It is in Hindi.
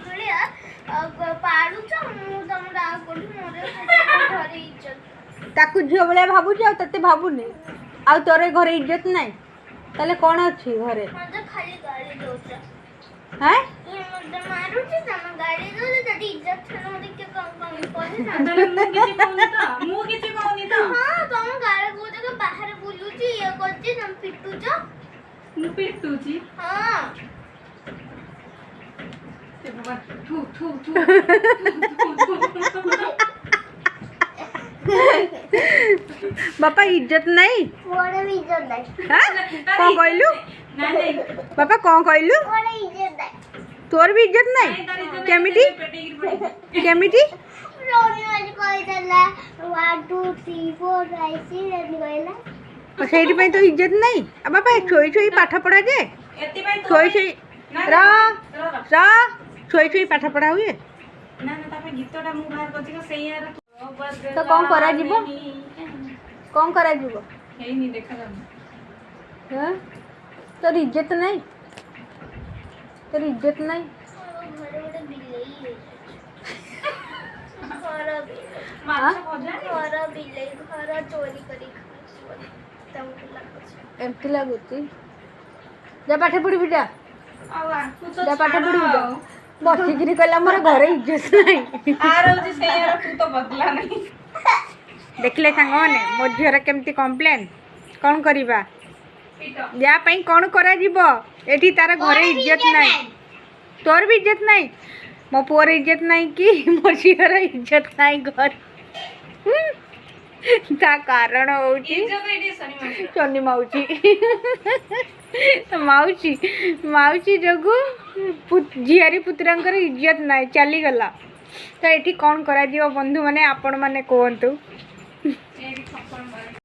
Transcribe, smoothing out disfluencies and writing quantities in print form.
भलिया पाडुछ मु तम डा कोठी मोरे घरे इज्जत ताकू झियो बेले भाबुछ आ तते भाबुनी आ तोरे घरे इज्जत नाही ताले कोन अछि घरे मते खाली गाली दोछ हैं ये मते मारुछ तम गाली दोछ तती इज्जत छन मते के कम कोनी ना मु किछि कहनी त हां तम गाली बोझ के बाहर बुलुची ये करछि तम पिटुछ मु पिटुची हां ते बाबा थू थू थू बापा इज्जत नहीं मोरे भी इज्जत नहीं हां कोन कहलु ना नहीं बापा कोन कहलु मोरे इज्जत नहीं तोर भी इज्जत नहीं केमिटी केमिटी रोनी वाली कोई दला 1 2 3 4 5 6 रनी कोइला सेठी पे तो इज्जत नहीं आ बापा छोई छोई पाठ पढ़ा जे एति भाई छोई छोई रा रा छोई छोई पाठ पढ़ा हुए ना ना तामे गीतटा मु बाहर करछि को सेही यार तो कौन करा जीवो कौन करा जीवो हेई नी देखा जा हां तोर इज्जत नहीं तोर इज्जत नहीं घरे गोटे बिलेई है घर माछ भजानी घर बिलेई घर चोरी करी खाଉଛି तमको लागुଛି एमती लागुची जा पाठ पढ़ी जा आ आकु तो जा पाठ पढ़ी जा बसिकिरी कहला मोर घरे इज्जत नहीं आर होची सेही यार तू तो बदला नहीं देखले सांग माने मो झियर केमती कंप्लेन कौन करिबा पिटो या पई कौन करा जीवो एठी तार घरे इज्जत नहीं तोर भी इज्जत नहीं मो पुअर इज्जत नहीं कि मो झियर इज्जत नहीं घर ता कारण होची इज्जत एडी सनी माछ चन्नी माउची माउची माउची जगु झियारी पुत्रंकर इज्जत नहीं चली गला तो एठी कौन करा जीवो बंधु माने आपण माने कहंतु एडी खप्पड़ मार